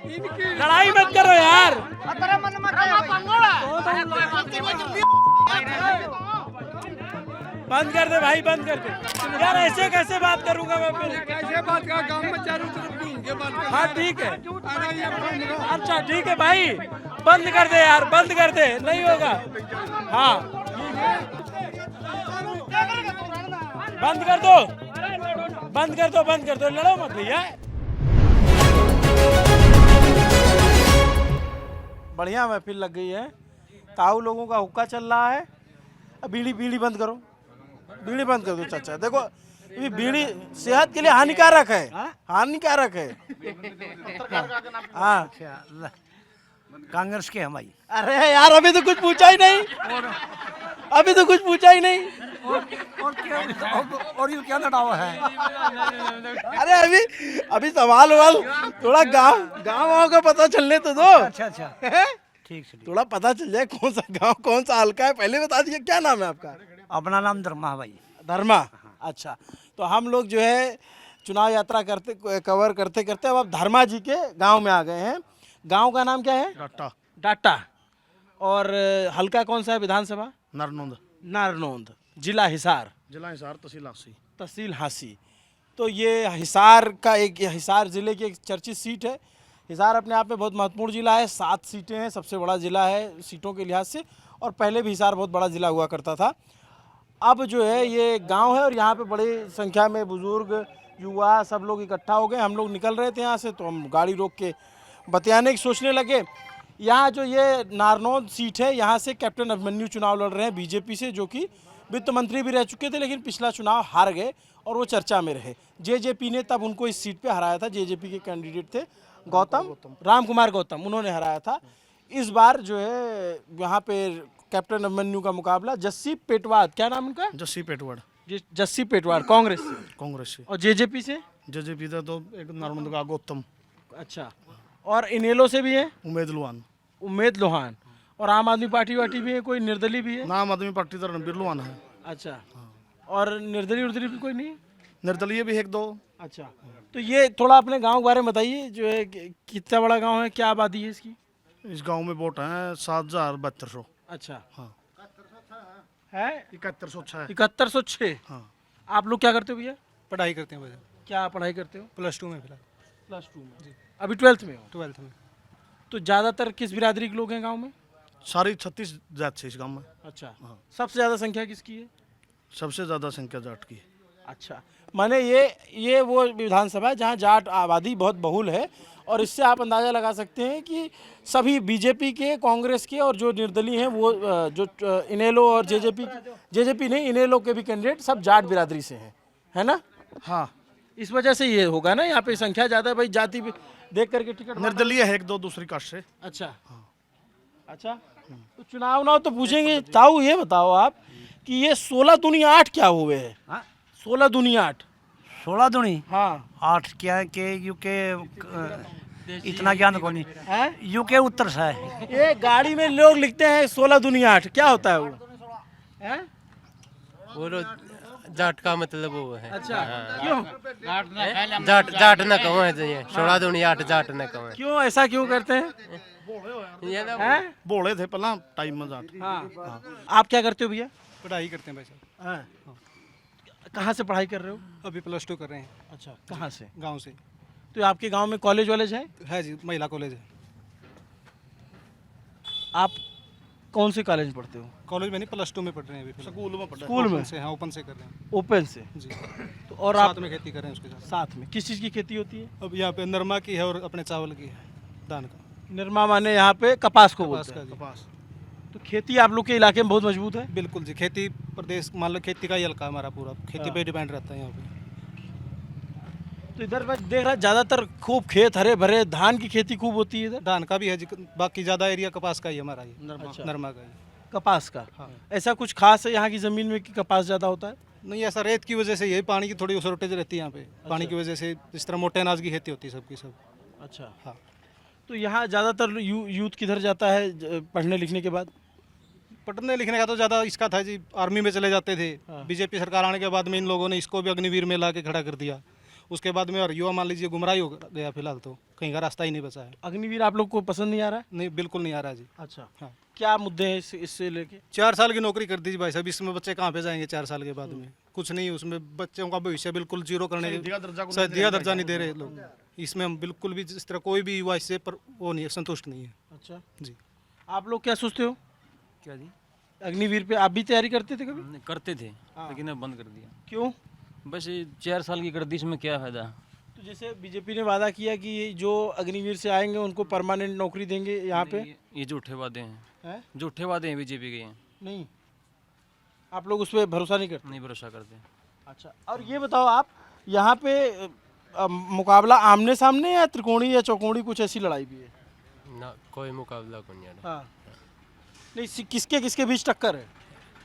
लड़ाई मत करो यार। बंद कर दे भाई, बंद कर दे यार। ऐसे कैसे बात करूंगा मैं फिर? कैसे बात का गांव में चारों तरफ घूम के बात कर। हाँ ठीक है, अरे ये बंद करो। अच्छा ठीक है भाई, बंद कर दे यार, बंद कर दे, नहीं होगा। हाँ बंद कर दो, बंद कर दो, बंद कर दो, लड़ो मत भैया। बढ़िया महफिल लग गई है, ताऊ लोगों का हुक्का चल रहा है। अब बीड़ी बीड़ी बंद करो, बीड़ी बंद कर दो चाचा। देखो ये बीड़ी सेहत के लिए हानिकारक है, हानिकारक है। हाँ कांग्रेस के हम भाई। अरे यार अभी तो कुछ पूछा ही नहीं, अभी तो कुछ पूछा ही नहीं। और ये क्या लड़ावा है? अरे अभी अभी सवाल वाल थोड़ा गांव गांव का पता चलने तो दो। अच्छा अच्छा ठीक है, थोड़ा पता चल जाए कौन सा गांव कौन सा हल्का है। पहले बता दीजिए क्या नाम है आपका? अपना नाम धर्मा भाई। धर्मा, अच्छा। तो हम लोग जो है चुनाव यात्रा करते कवर करते करते अब आप धर्मा जी के गांव में आ गए हैं। गांव का नाम क्या है? Data data. और हल्का कौन सा है विधानसभा? नरनौंद, नारनौंद, जिला हिसार, जिला हिसार, तहसील हासी। तहसील हासी। तो ये हिसार का एक हिसार ज़िले की एक चर्चित सीट है। हिसार अपने आप में बहुत महत्वपूर्ण ज़िला है, 7 सीटें हैं, सबसे बड़ा ज़िला है सीटों के लिहाज से। और पहले भी हिसार बहुत बड़ा ज़िला हुआ करता था। अब जो है ये गांव है और यहाँ पे बड़ी संख्या में बुज़ुर्ग, युवा सब लोग इकट्ठा हो गए। हम लोग निकल रहे थे यहाँ से तो हम गाड़ी रोक के बतियाने की सोचने लगे। यहाँ जो ये नारनौंद सीट है, यहाँ से कैप्टन अभिमन्यु चुनाव लड़ रहे हैं बीजेपी से, जो कि वित्त मंत्री भी रह चुके थे लेकिन पिछला चुनाव हार गए और वो चर्चा में रहे। जेजेपी ने तब उनको इस सीट पे हराया था। जेजेपी के कैंडिडेट थे गौतम, राम कुमार गौतम, उन्होंने हराया था। इस बार जो है यहाँ पे कैप्टन अभिमन्यु का मुकाबला जस्सी पेटवाड, क्या नाम उनका? जस्सी पेटवाड़, जस्सी पेटवाड, कांग्रेस से। कांग्रेस से। और जेजेपी से? जेजेपी का तो एक नरनौंद का गौतम, अच्छा। और इनेलो से भी है उमेद लुहान। उम्मेद लोहान। और आम आदमी पार्टी वाटी भी है, कोई निर्दलीय भी है? नाम आदमी पार्टी तो रणबीर लुहान है। अच्छा। और निर्दलीय उर्दलीय भी कोई नहीं है? निर्दलीय भी एक दो। अच्छा। तो ये थोड़ा अपने गांव के बारे में बताइए, जो है कितना बड़ा गांव है, क्या आबादी है इसकी? इस गांव में वोट हैं 7,7200। अच्छा। हाँ। है 7106। 7106। हाँ। आप लोग क्या करते हो भैया? पढ़ाई करते हैं भैया। क्या पढ़ाई करते हो? +2 में फिलहाल। +2 में जी। अभी 12th में हो? 12th में। तो ज़्यादातर किस बिरादरी के लोग हैं गांव में? सारी 36 जात से इस गांव में। अच्छा। हाँ। सबसे ज़्यादा संख्या किसकी है? सबसे ज़्यादा संख्या जाट की है। अच्छा, माने ये वो विधानसभा है जहाँ जाट आबादी बहुत बहुल है। और इससे आप अंदाज़ा लगा सकते हैं कि सभी बीजेपी के, कांग्रेस के और जो निर्दलीय हैं वो जो इनेलो और जेजेपी नहीं, इनेलो के भी कैंडिडेट सब जाट बिरादरी से हैं, है ना? हाँ। इस वजह से ये होगा ना, यहाँ पे संख्या ज़्यादा है भाई, जाति भी देख करके टिकट। निर्दलीय है एक दो दूसरी कास्ट से। अच्छा। अच्छा, तो चुनाव ना तो पूछेंगे। ताऊ ये बताओ आप कि ये 16 दूनी 8 क्या हुए हैं? हाँ? 16 दूनी 8। 16 दूनी हाँ 8 क्या है कि यूके इतना ज्ञान को नहीं है। यूके उत्तर से है। ये गाड़ी में लोग लिखते हैं 16 दूनी 8, क्या होता है वो? हैं? वो जाट का मतलब वो है। अच्छा, क्यों जाट जाट न कहो है, 16 दूनी 8 जाट न कहो है। क्यों ऐसा क्यों करते हैं? ये तो हैं? बोले थे पहला टाइम में जाट। हाँ। आप क्या करते हो भैया? पढ़ाई करते हैं भाई साहब। हाँ। कहाँ से पढ़ाई कर रहे हो? अभी +2 कर रहे हैं अच्छा, कहाँ से? गांव से। तो आपके गांव में कॉलेज वॉलेज है? जी, महिला कॉलेज है। आप कौन से कॉलेज में पढ़ते हो? कॉलेज में नहीं, +2 में पढ़ रहे हैं अभी फिलहाल। स्कूल में पढ़ा। स्कूल में? ओपन से, हाँ ओपन से कर रहे हैं ओपन से? जी। तो और साथ आप में खेती कर रहे हैं उसके साथ। साथ में किस चीज़ की खेती होती है? अब यहाँ पे नरमा की है और अपने चावल की है, धान का, निर्मा माने यहाँ पे कपास को कपास बोलते का हैं। जी। कपास। तो खेती आप लोग के इलाके में बहुत मजबूत है? बिल्कुल जी, खेती प्रदेश मान लो खेती का ही हल्का है हमारा पूरा, खेती हाँ। पे डिपेंड रहता है यहाँ पे। तो इधर मैं देख रहा ज़्यादातर खूब खेत हरे भरे, धान की खेती खूब होती है इधर। धान का भी है जी, बाकी ज़्यादा एरिया कपास का ही है हमारा, ये अच्छा। नरमा का ही। कपास का? हाँ। ऐसा कुछ खास है यहाँ की ज़मीन में कि कपास ज़्यादा होता है? नहीं, ऐसा रेत की वजह से, यही पानी की थोड़ी शॉर्टेज रहती है यहाँ पे। पानी की वजह से जिस तरह मोटे अनाज की खेती होती है सबकी सब। अच्छा। हाँ। तो यहाँ ज़्यादातर यूथ किधर जाता है पढ़ने लिखने के बाद? पढ़ने लिखने का तो ज़्यादा इसका था जी, आर्मी में चले जाते थे। हाँ। बीजेपी सरकार आने के बाद में इन लोगों ने इसको भी अग्निवीर में ला के खड़ा कर दिया। उसके बाद में और युवा मान लीजिए गुमराह हो गया फिलहाल, तो कहीं का रास्ता ही नहीं बचा है। अग्निवीर आप लोग को पसंद नहीं आ रहा है? नहीं, बिल्कुल नहीं आ रहा जी। अच्छा, हाँ। क्या मुद्दे हैं इससे लेके? 4 साल की नौकरी कर दीजिए भाई साहब, इसमें बच्चे कहाँ पे जाएंगे 4 साल के बाद में? कुछ नहीं, उसमें बच्चों का भविष्य बिल्कुल जीरो करने शहीदिया दर्जा को शहीदिया दर्जा नहीं दे रहे लोग। इसमें हम बिल्कुल भी इस तरह कोई भी युवा इससे पर वो नहीं है, संतुष्ट नहीं है अच्छा, जी। आप लोग क्या सोचते हो? क्या जी? अग्निवीर पे आप भी तैयारी करते थे कभी? नहीं, करते थे लेकिन अब बंद कर दिया। क्यों? बस ये 4 साल की गर्दिश में क्या फायदा। तो जैसे बीजेपी ने वादा किया कि ये जो अग्निवीर से आएंगे उनको परमानेंट नौकरी देंगे यहाँ पे, ये झूठे वादे हैं, हैं? झूठे वादे हैं बीजेपी के। ये नहीं, आप लोग उस पर भरोसा नहीं करते? नहीं भरोसा करते। अच्छा, और ये बताओ आप, यहाँ पे मुकाबला आमने सामने या त्रिकोणी या चौकोनी, कुछ ऐसी लड़ाई भी है? ना कोई मुकाबला को नहीं है। हाँ, नहीं, किसके किसके बीच टक्कर है?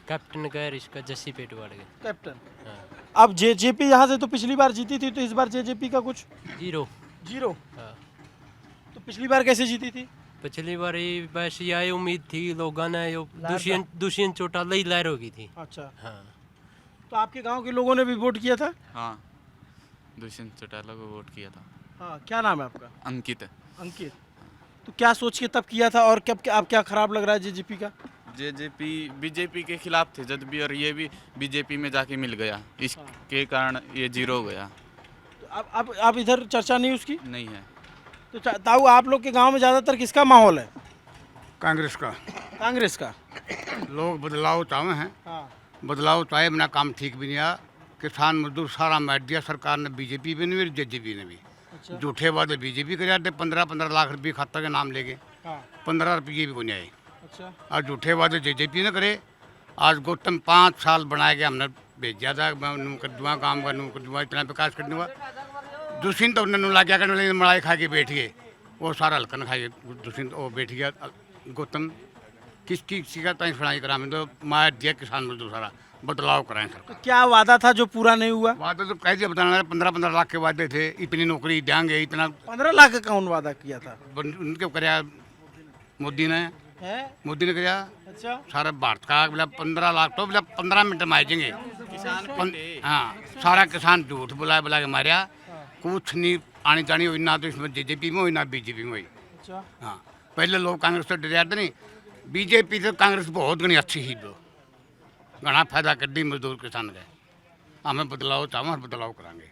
कैप्टन का और इसका जस्सी पेटवाड़ के। कैप्टन। हाँ। अब जेजेपी यहाँ से तो पिछली बार जीती थी, तो इस बार जेजेपी का कुछ जीरो। जीरो? हाँ। तो पिछली बार कैसे जीती थी? पिछली बार ही बस यही उम्मीद थी लोगों ने, यो दुष्यंत चौटाला ही लहर होगी थी। अच्छा, हाँ। तो आपके गांव के लोगों ने भी वोट किया था? हाँ, दुष्यंत चौटाला को वोट किया था। हाँ, क्या नाम है आपका? अंकित। अंकित। तो क्या सोच के तब किया था, और कब आप क्या खराब लग रहा है जेजेपी का? जेजेपी बीजेपी के खिलाफ थे जब भी, और ये भी बीजेपी में जाके मिल गया, इसके कारण ये जीरो हो गया। तो अब इधर चर्चा नहीं उसकी? नहीं है। तो ताऊ, आप लोग के गांव में ज़्यादातर किसका माहौल है? कांग्रेस का। कांग्रेस का? लोग बदलाव चाहे हैं, हाँ। बदलाव चाहे, अपना काम ठीक भी नहीं आया। किसान मजदूर सारा मैट दिया सरकार ने, बीजेपी भी नहीं, जेजेपी ने भी। अच्छा। झूठे वादे बीजेपी कर जाते, 15-15 लाख रुपये खाता के नाम लेके, हाँ। 15 रुपये भी को नहीं आए। अच्छा। और झूठे वादे जेजेपी ने करे। आज गौतम 5 साल बनाए गए, हमने भेजा था कर दूँगा काम कर दूँगा, इतना विकास कर दूँगा। दुष्यंत तो उन्होंने ला क्या करने, मलाई खा के बैठ गए, वो सारा हल्कन खा के दुष्यंत वो बैठ गया। गौतम किसकी शिकायत सुनाई करा, मैं तो मार दिया किसान मजदूर सारा, बदलाव कराएं सरकार। तो क्या वादा था जो पूरा नहीं हुआ? वादे तो कैसे बताना, 15-15 लाख के वादे थे, इतनी नौकरी देंगे, इतना 15 लाख का कौन वादा किया था? उनके कराया मोदी ने, है? मोदी ने कराया अच्छा। सारा भारत का। बोला 15 लाख तो बोला 15 मिनट में आ जाएंगे किसान। हाँ, सारा किसान झूठ बुला के मारिया, कुछ नहीं आनी जानी हुई, ना तो इसमें जेजेपी में हुई ना बीजेपी में हुई। अच्छा। हाँ, पहले लोग कांग्रेस से डर थे, नहीं बीजेपी से कांग्रेस बहुत घनी अच्छी ही, दो घना फायदा कर दी मजदूर किसान का। हमें बदलाव चाहो और बदलाव कराएंगे।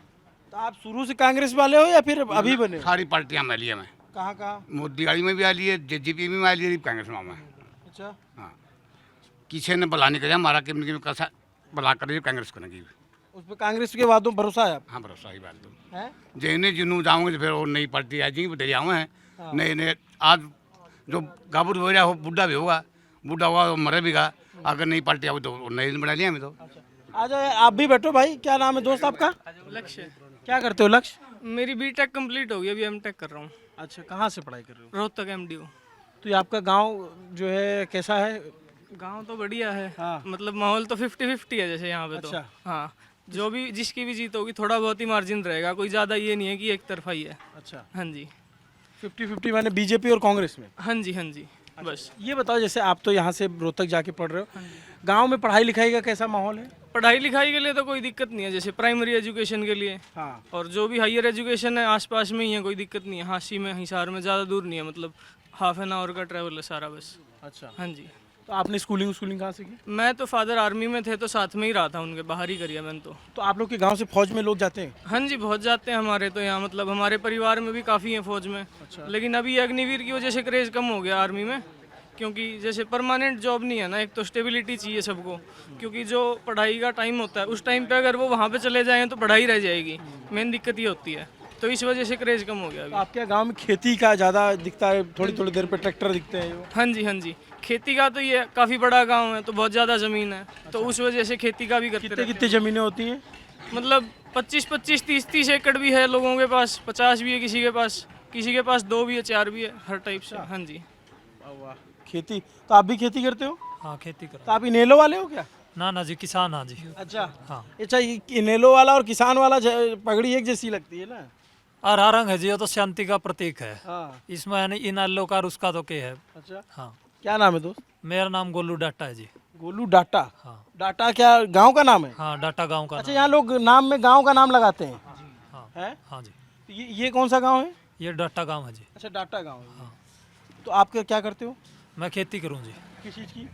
तो आप शुरू से कांग्रेस वाले हो या फिर अभी बने? सारी पार्टियां में लिया मैं, कहाँ कहाँ? मोदी वाली में भी आ ली है, जेजेपी में आ ली है, कांग्रेस में मैं। अच्छा। हाँ, किसी ने भला नहीं कराया, हमारा कि कैसा भला कर कांग्रेस करेंगी। उस पर कांग्रेस के वादों भरोसा है? हाँ, भरोसा ही बात तो है? जिन्हें जिन्हों जाऊँगे तो फिर और नई पार्टी आ जाएंगी, बदलिया हुए हैं नए नए। आज जो गाबुर हो रहा हो, बुढ़ा भी होगा, बुढ़ा हुआ तो मरे भी गा, अगर नई पार्टी आओ तो नए दिन बना लिया हमें तो। आ जाओ, आप भी बैठो भाई। क्या नाम है दोस्त आपका? लक्ष्य। क्या करते हो लक्ष्य? मेरी बीटेक कंप्लीट हो गई, अभी एमटेक कर रहा हूँ। अच्छा, कहाँ से पढ़ाई कर रहे हो? रोहतक एमडीयू। तो ये आपका गांव जो है कैसा है? गांव तो बढ़िया है। हाँ। मतलब माहौल तो 50-50 है जैसे यहाँ पे। तो अच्छा। हाँ, जो भी जिसकी भी जीत होगी थोड़ा बहुत ही मार्जिन रहेगा, कोई ज़्यादा ये नहीं है कि एक तरफा ही है। अच्छा, हाँ जी। 50-50 मैंने बीजेपी और कांग्रेस में? हाँ जी, हाँ जी। बस ये बताओ, जैसे आप तो यहाँ से रोहतक जाके पढ़ रहे हो, गांव में पढ़ाई लिखाई का कैसा माहौल है? पढ़ाई लिखाई के लिए तो कोई दिक्कत नहीं है, जैसे प्राइमरी एजुकेशन के लिए। हाँ। और जो भी हायर एजुकेशन है आसपास में ही है, कोई दिक्कत नहीं है। हांसी में, हिसार में, ज़्यादा दूर नहीं है, मतलब हाफ एन आवर का ट्रैवल है सारा बस। अच्छा। हाँ जी। तो आपने स्कूलिंग कहाँ से की? मैं तो फादर आर्मी में थे तो साथ में ही रहा था उनके, बाहर ही करिया मैंने तो। आप लोग के गांव से फौज में लोग जाते हैं? हाँ जी, बहुत जाते हैं हमारे तो यहाँ, मतलब हमारे परिवार में भी काफ़ी हैं फौज में। अच्छा। लेकिन अभी अग्निवीर की वजह से क्रेज़ कम हो गया आर्मी में, क्योंकि जैसे परमानेंट जॉब नहीं है ना, एक तो स्टेबिलिटी चाहिए सबको, क्योंकि जो पढ़ाई का टाइम होता है उस टाइम पे अगर वो वहाँ पे चले जाएँ तो पढ़ाई रह जाएगी। मेन दिक्कत ये होती है, तो इस वजह से क्रेज़ कम हो गया अभी। आपके गांव में खेती का ज़्यादा दिखता है, थोड़ी थोड़ी देर पे ट्रैक्टर दिखते हैं? हाँ जी, हाँ जी। खेती का तो ये काफ़ी बड़ा गांव है तो बहुत ज़्यादा ज़मीन है, तो उस वजह से खेती का भी करते रहते हैं। कितनी ज़मीनें होती हैं? मतलब 25-25, 30-30 एकड़ भी है लोगों के पास, 50 भी है किसी के पास 2 भी है, 4 भी है, हर टाइप से। हाँ जी। वाह, खेती। तो आप भी खेती करते हो? हाँ, खेती कर। तो आप इनेलो वाले हो क्या? ना जी, किसान। हाँ जी। अच्छा। हाँ। अच्छा, ये इनेलो वाला और किसान वाला पगड़ी एक जैसी लगती है ना? हरा रंग है जी, ये तो शांति का प्रतीक है। हाँ। इसमें यानी इन अल्लो का और उसका तो क्या है। अच्छा। हाँ। क्या नाम है दोस्त? मेरा नाम गोलू डाटा है जी। गोलू डाटा? हाँ। डाटा क्या गांव का नाम है? हाँ, डाटा गांव का अच्छा, नाम। यहाँ लोग नाम में गांव का नाम लगाते हैं? हाँ। है? हाँ जी। ये कौन सा गांव है? ये डाटा गांव है जी। अच्छा, डाटा गांव है। तो आप क्या करते हो? मैं खेती करूँ जी। किस चीज़ की?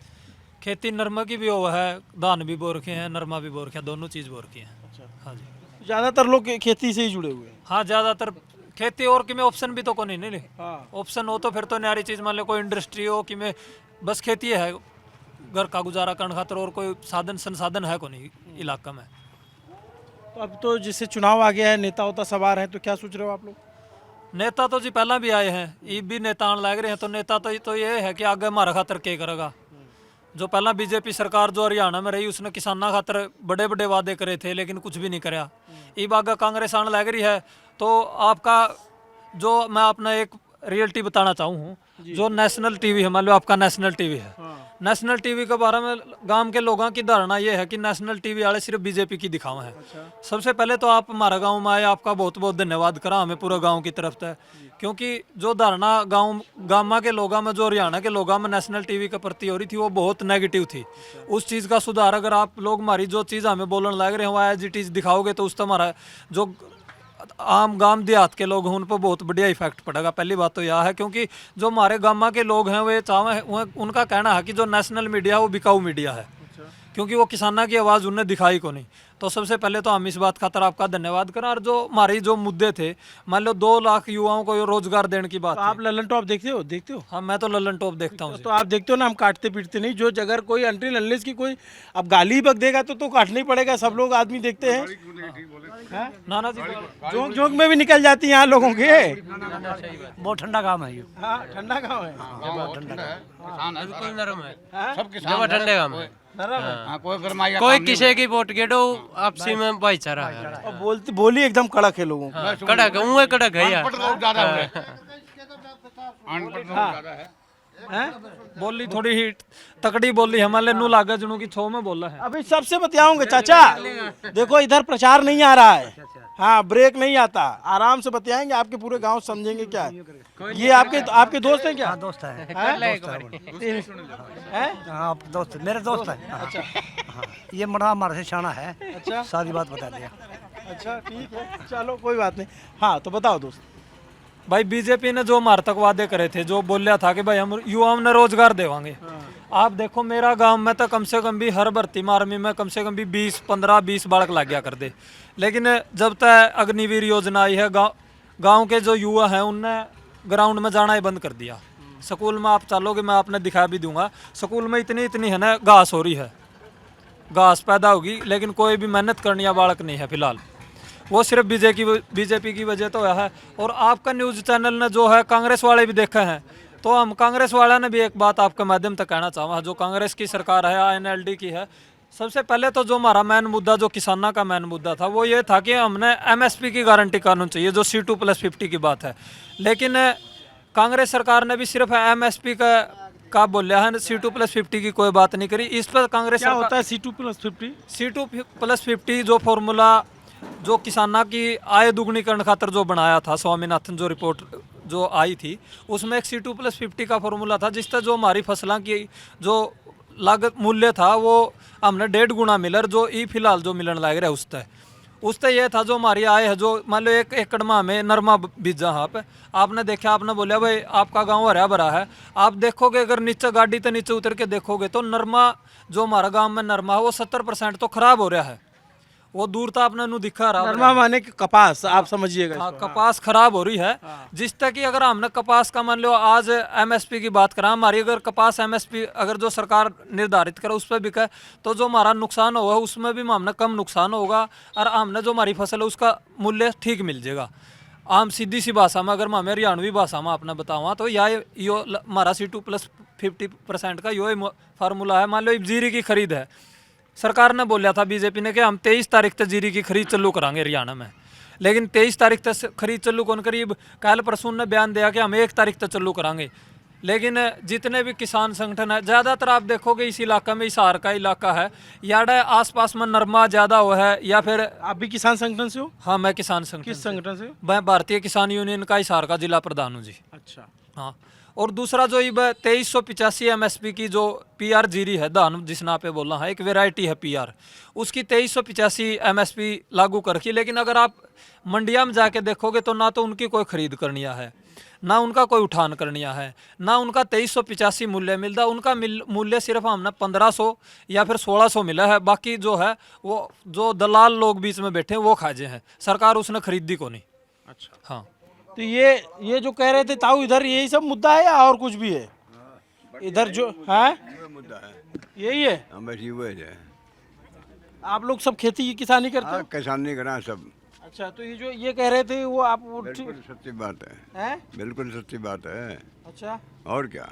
खेती नरमा की भी वो है, धान भी बो रखे हैं, नरमा भी बो रखे हैं, दोनों चीज़ बो रखी हैं। अच्छा, हाँ जी। ज़्यादातर लोग खेती से ही जुड़े हुए हैं। हाँ, ज़्यादातर खेती और कि में ऑप्शन भी तो को नहीं नहीं हाँ। ऑप्शन हो तो फिर तो न्यारी चीज़ मान लो कोई इंडस्ट्री हो कि में बस खेती है घर का गुजारा करने खातर, और कोई साधन संसाधन है को नहीं इलाका में। तो अब तो जैसे चुनाव आ गया है, नेता होता सवार है, तो क्या सोच रहे हो आप लोग? नेता तो जी पहला भी आए हैं, ये भी नेता आने लग रहे हैं, तो नेता तो ये है कि आगे हमारा खातर क्या करेगा। जो पहला बीजेपी सरकार जो हरियाणा में रही उसने किसाना खातर बड़े बड़े वादे करे थे लेकिन कुछ भी नहीं कराया। ये आगे कांग्रेस आने लग रही है तो आपका जो मैं अपना एक रियलिटी बताना चाहूँ, जो नेशनल टीवी है, मान लो आपका नेशनल टीवी है, नेशनल टीवी के बारे में गांव के लोगों की धारणा ये है कि नेशनल टीवी वाले सिर्फ बीजेपी की दिखावा है। सबसे पहले तो आप हमारा गांव में आए, आपका बहुत बहुत धन्यवाद करा हमें पूरे गांव की तरफ से, क्योंकि जो धारणा गाँव के लोगों में, जो हरियाणा के लोगों में नेशनल टीवी के प्रति हो रही थी वो बहुत नेगेटिव थी। उस चीज़ का सुधार अगर आप लोग हमारी जो चीज़ हमें बोलने लग रहे हैं वो एज इट इज़ दिखाओगे तो उससे हमारा जो आम गांव देहात के लोग हैं उन पर बहुत बढ़िया इफेक्ट पड़ेगा। पहली बात तो यह है, क्योंकि जो हमारे गाँव के लोग हैं वे चाहे उनका कहना है कि जो नेशनल मीडिया है वो बिकाऊ मीडिया है, क्योंकि वो किसाना की आवाज़ उन्हें दिखाई को नहीं। तो सबसे पहले तो हम इस बात खातर आपका धन्यवाद करें। और जो हमारी जो मुद्दे थे, मान लो 2 लाख युवाओं को रोजगार देने की बात तो आप ललन टॉप देखते हो? हाँ, मैं तो ललन टॉप देखता हूँ। तो आप देखते हो ना, हम काटते पीटते नहीं। जो अगर कोई अनटिल अनलेस की कोई अब गाली बक देगा तो काटना ही पड़ेगा। सब लोग आदमी देखते हैं। नाना जी जोक जोक में भी निकल जाती है यहाँ लोगों के। बहुत ठंडा काम है ये। हाँ, ठंडा गाँव है। बिल्कुल नरम है, सब किसान ठंडे काम है। कोई गरमाई का कोई काम नहीं किसी की वोट गेडो आपसी में भाईचारा है। और बोली एकदम कड़क है लोगों की। कड़क है, कड़क है यार। अनपढ़ लोग ज्यादा हुए, अनपढ़ लोग ज्यादा है। बोली थोड़ी ही तकड़ी बोली हमारे नू लागे जनू की छो में बोला है। अभी सबसे बतियाऊंगे चाचा। देखो इधर प्रचार नहीं आ रहा है, हाँ, ब्रेक नहीं आता, आराम से बतियाएंगे, आपके पूरे गांव समझेंगे क्या है। ये आपके दोस्त हैं क्या? दोस्त है। हैं? हाँ, दोस्त मेरे दोस्त है। अच्छा, ये मरा हमारे से शाना है। अच्छा, सारी बात बता दिया। अच्छा, ठीक है, चलो कोई बात नहीं। हाँ, तो बताओ दोस्त। भाई बीजेपी ने जो हमारे तक वादे करे थे, जो बोलिया था कि भाई हम युवाओं ने रोजगार देवांगे, आप देखो मेरा गांव में तो कम से कम भी हर भर्ती में आर्मी में कम से कम भी 20 बालक लग गया कर दे। लेकिन जब तक अग्निवीर योजना आई है, गांव के जो युवा हैं उनने ग्राउंड में जाना ही बंद कर दिया। स्कूल में आप चलोगे, मैं आपने दिखा भी दूंगा, स्कूल में इतनी है ना घास हो रही है, घास पैदा होगी, लेकिन कोई भी मेहनत करने या बालक नहीं है फिलहाल। वो सिर्फ बीजेपी की वजह तो है। और आपका न्यूज़ चैनल ने जो है कांग्रेस वाले भी देखे हैं, तो हम कांग्रेस वाले ने भी एक बात आपके माध्यम तक कहना चाहूँगा। जो कांग्रेस की सरकार है, INLD की है, सबसे पहले तो जो हमारा मेन मुद्दा, जो किसाना का मेन मुद्दा था, वो ये था कि हमने MSP की गारंटी कानून चाहिए, जो C2+50 की बात है। लेकिन कांग्रेस सरकार ने भी सिर्फ MSP का बोलिया है, C2+50 की कोई बात नहीं करी। इस पर कांग्रेस क्या होता है C2+50? C2+50 जो फॉर्मूला जो किसाना की आय दुगनीकरण खातर जो बनाया था, स्वामीनाथन जो रिपोर्ट जो आई थी, उसमें एक C2+50 का फॉर्मूला था, जिससे जो हमारी फसलों की जो लागत मूल्य था वो हमने 1.5 गुना मिलर जो फिलहाल जो मिलने लग रहा है उससे ये था जो हमारी आय है। जो मान लो 1 एकड़ में हमें नरमा बीजा, आपने देखा, आपने बोला भाई आपका गांव हरा भरा है, आप देखोगे अगर नीचे गाड़ी तो नीचे उतर के देखोगे तो नरमा जो हमारा गांव में नरमा है वो 70% तो खराब हो रहा है। वो दूर था आपने नु दिखा रहा, नरमा माने कि कपास, आप समझिएगा। हाँ, कपास खराब हो रही है। जिससे कि अगर हमने कपास का मान लो आज MSP की बात करा, हमारी अगर कपास MSP अगर जो सरकार निर्धारित करे उस पर बिके तो जो हमारा नुकसान होगा उसमें भी हमने कम नुकसान होगा और हमने जो हमारी फसल है उसका मूल्य ठीक मिल जाएगा। आम सीधी सी भाषा में अगर मैं हरियाणवी भाषा में आपने बताऊँ तो यो हमारा C2+50% का यो फार्मूला है। मान लो जीरी की खरीद है, सरकार ने बोला था बीजेपी ने कि हम 23 तारीख तक जीरी की खरीद चालू करांगे हरियाणा में, लेकिन 23 तारीख तक खरीद चालू कौन करीब कल परसों ने बयान दिया कि हम 1 तारीख तक चालू करांगे। लेकिन जितने भी किसान संगठन है, ज़्यादातर आप देखोगे इस इलाका में, हिसार का इलाका है, याडा आसपास में नरमा ज़्यादा हुआ है, या फिर आप भी किसान संगठन से हो? हाँ, मैं किसान संगठन। किस संगठन से? मैं भारतीय किसान यूनियन का हिसार का जिला प्रधान हूँ जी। अच्छा, हाँ, और दूसरा जो ये 2385 MSP की जो PR जीरी है धान जिस ना पे बोलना है, एक वैरायटी है PR, उसकी 2385 MSP लागू कर रखी। लेकिन अगर आप मंडिया में जाके देखोगे तो ना तो उनकी कोई खरीद करनिया है, ना उनका कोई उठान करनिया है, ना उनका 2385 मूल्य मिलता। उनका मूल्य सिर्फ हमने 1500 या फिर 1600 मिला है। बाकी जो है वो जो दलाल लोग बीच में बैठे हैं वो खाजे हैं, सरकार उसने खरीदी को नहीं। अच्छा। हाँ, तो ये जो कह रहे थे ताऊ, इधर यही सब मुद्दा है या और कुछ भी है इधर जो है? यही है। बस ये है। आप लोग सब खेती किसानी करते हो? किसानी करा सब। अच्छा, तो ये जो ये कह रहे थे वो आप बिल्कुल सच्ची बात है, हैं? बिल्कुल सच्ची बात है। अच्छा, और क्या?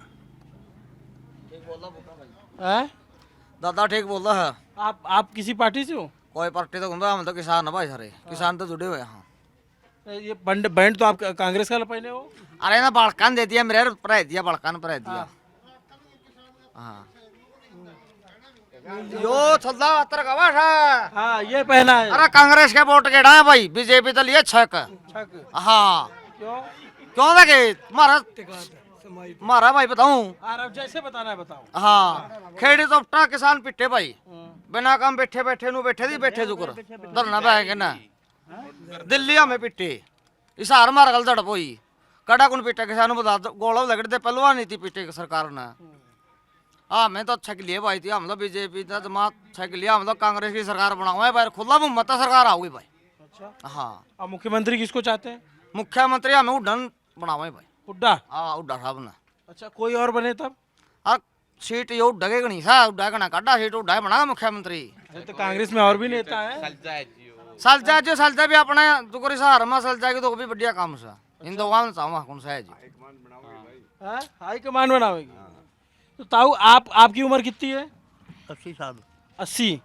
हैं? दादा ठीक बोलता है। आप किसी पार्टी से हो? कोई पार्टी तो हम तो किसान है भाई, सारे किसान तो जुड़े हुए हैं। ये बैंड तो आप कांग्रेस का पहने हो? अरे ना बड़कान दे दिया मेरे पर दिया, बड़कान पर दिया। हाँ, यो छल्ला अतर का वाश है। हाँ, ये पहना है। अरे कांग्रेस के वोट केड़ा है भाई, बीजेपी तो लिए छक। हाँ, क्यों? क्यों लगे मारा भाई बताऊं? आप जैसे बताना है बताओ। हाँ, खेड़ी तो किसान पिट्टे भाई, बिना काम बैठे बैठे नु बैठे दी बैठे जुकर धरना पाएंगे ना। दिल्ली में पिट्टे इस हार मार गल झड़प हुई, कड़ा कुन पिट्टे किसान बता गोला लगड़ दे पहलवा नहीं थी पिट्टे सरकार ने। हाँ, मैं तो अच्छा के लिए भाई थी, हम लोग बीजेपी था जमात अच्छा के लिए, हम लोग कांग्रेस की सरकार बनाओ भाई, खुला मुहम्मद सरकार आओगी भाई। अच्छा, हाँ, अब मुख्यमंत्री किसको चाहते हैं? मुख्यमंत्री हमें उड्डन बनावे भाई। हुड्डा? हाँ, उड्डा साहब ने। अच्छा, कोई और बने तब? और सीट ये उड्डा के नहीं सा, उड्डा का ना काटा सीट उड्डा बना मुख्यमंत्री। तो कांग्रेस में और भी नेता है? सलजा जो सलजा भी अपने दुकरी सहार में सलजा की तो भी बढ़िया काम सा इन दो काम चाहूँ कौन सा है जी। High command बनावेगी। तो ताऊ आपकी उम्र कितनी है? 80 साल। 80?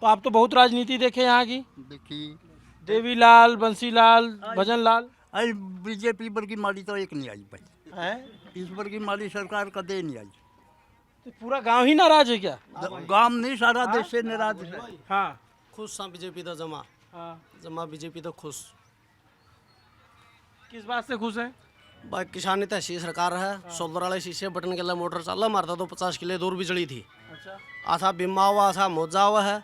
तो आप तो बहुत राजनीति देखे यहाँ की। देखी देवीलाल, बंसीलाल, भजनलाल। अरे बीजेपी पर की माली तो एक नहीं आई भाई, है? इस पर की माली सरकार कदे नहीं आई। तो पूरा गांव ही नाराज है क्या? गांव नहीं, सारा देश से नाराज है। हाँ, खुश सा बीजेपी तो जमा हाँ। जमा बीजेपी तो खुश। किस बात से खुश है? भाई किसानी तो अच्छी सरकार है, सोलर वाले शीशे बटन के लिए मोटर चल मारता तो 50 किलो दूर बिजली थी। अच्छा, आशा बीमा हुआ, आशा मोजा हुआ है,